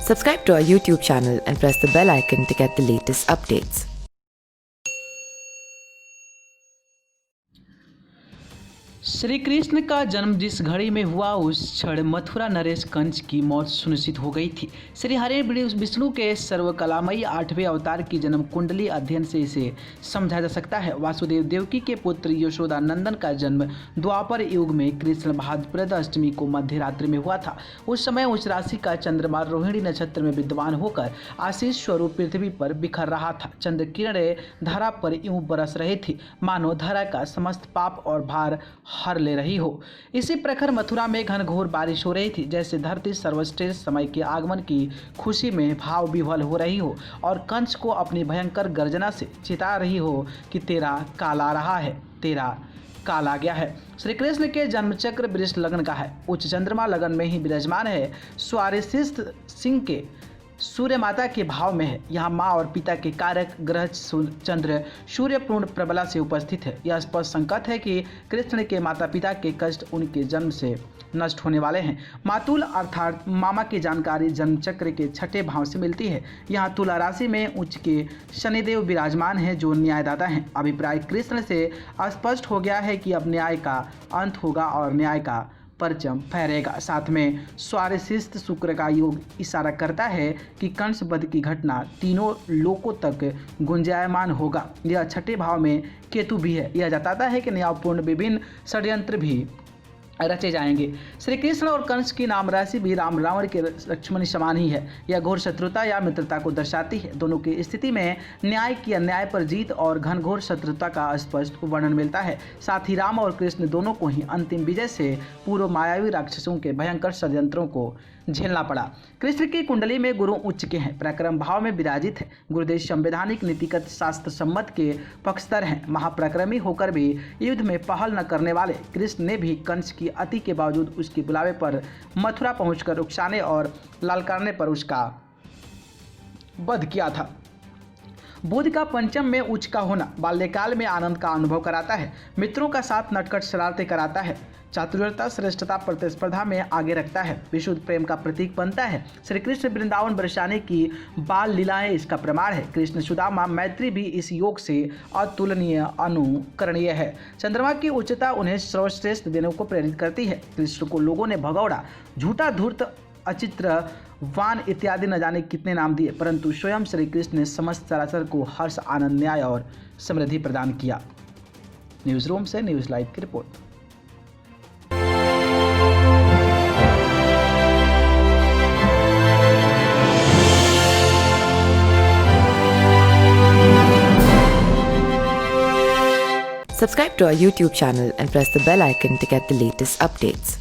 Subscribe to our YouTube channel and press the bell icon to get the latest updates. Shri Krishna का जन्म जिस घड़ी में हुआ उस क्षण मथुरा नरेश कंस की मौत सुनिश्चित हो गई थी। श्री हरि विष्णु के सर्वकलामयी 8वें अवतार की जन्म कुंडली अध्ययन से इसे समझा जा सकता है। वासुदेव देवकी के पुत्र यशोदा नंदन का जन्म द्वापर युग में कृष्ण भाद्रपद अष्टमी को मध्य रात्रि में हुआ था। उस समय उस राशि का चंद्रमा रोहिणी नक्षत्र में विद्यमान होकर आशीष स्वरूप पृथ्वी पर बिखर रहा था। चंद्र किरणें धरा पर यूं बरस रही थी मानो धरा का समस्त पाप और भार हर ले रही हो। इसी प्रखर मथुरा में घनघोर बारिश हो रही थी, जैसे धरती सर्वश्रेष्ठ समय के आगमन की खुशी में भाव विह्वल हो रही हो और कंस को अपनी भयंकर गर्जना से चिता रही हो कि तेरा काल आ रहा है, तेरा काल आ गया है। श्री कृष्ण के जन्मचक्र वृष लग्न का है। उच्च चंद्रमा लगन में ही विराजमान है। स्वारिशिष्ट सिंह के सूर्य माता के भाव में है। यहाँ माँ और पिता के कारक ग्रह चंद्र सूर्य पूर्ण प्रबला से उपस्थित है। यह स्पष्ट संकेत है कि कृष्ण के माता पिता के कष्ट उनके जन्म से नष्ट होने वाले हैं। मातुल अर्थात मामा की जानकारी जन्म चक्र के छठे भाव से मिलती है। यहाँ तुला राशि में उच्च के शनिदेव विराजमान हैं जो न्यायदाता हैं। अभिप्राय कृष्ण से स्पष्ट हो गया है कि अब न्याय का अंत होगा और न्याय का परचम फहरेगा। साथ में स्वारिशिष्ट शुक्र का योग इशारा करता है कि कंस वध की घटना तीनों लोकों तक गुंजायमान होगा। यह छठे भाव में केतु भी है। यह जताता है कि न्यायपूर्ण विभिन्न षड्यंत्र भी रचे जाएंगे। श्री कृष्ण और कंस की नाम राशि भी राम रावण के लक्ष्मण समान ही है। यह घोर शत्रुता या मित्रता को दर्शाती है। दोनों की स्थिति में न्याय की अन्याय पर जीत और घनघोर शत्रुता का स्पष्ट वर्णन मिलता है। साथ ही राम और कृष्ण दोनों को ही अंतिम विजय से पूर्व मायावी राक्षसों के भयंकर षड्यंत्रों को झेलना पड़ा। कृष्ण की कुंडली में गुरु उच्च के हैं, पराक्रम भाव में विराजित है। गुरुदेव संवैधानिक नीतिगत शास्त्र सम्मत के पक्षधर हैं। महापराक्रमी होकर भी युद्ध में पहल न करने वाले कृष्ण ने भी कंस की अति के बावजूद उसके बुलावे पर मथुरा पहुंचकर उकसाने और ललकारने पर उसका वध किया था। बुध का पंचम में उच्च का होना बाल्यकाल में आनंद का अनुभव कराता है। मित्रों का साथ नटखट शरारतें कराता है। चातुर्यता श्रेष्ठता प्रतिस्पर्धा में आगे रखता है। विशुद्ध प्रेम का प्रतीक बनता है। श्री कृष्ण वृंदावन बरसाने की बाल लीलाएं इसका प्रमाण है। कृष्ण सुदामा मैत्री भी इस योग से अतुलनीय अनुकरणीय है। चंद्रमा की उच्चता उन्हें सर्वश्रेष्ठ देने को प्रेरित करती है। कृष्ण को लोगों ने भगौड़ा, झूठा, धूर्त, अचित्र, वान इत्यादि न जाने कितने नाम दिए, परंतु स्वयं श्री कृष्ण ने समस्त चराचर को हर्ष, आनंद, न्याय और समृद्धि प्रदान किया। न्यूज रूम से न्यूज लाइव की report. Subscribe to our YouTube channel and press the bell icon to get the latest updates.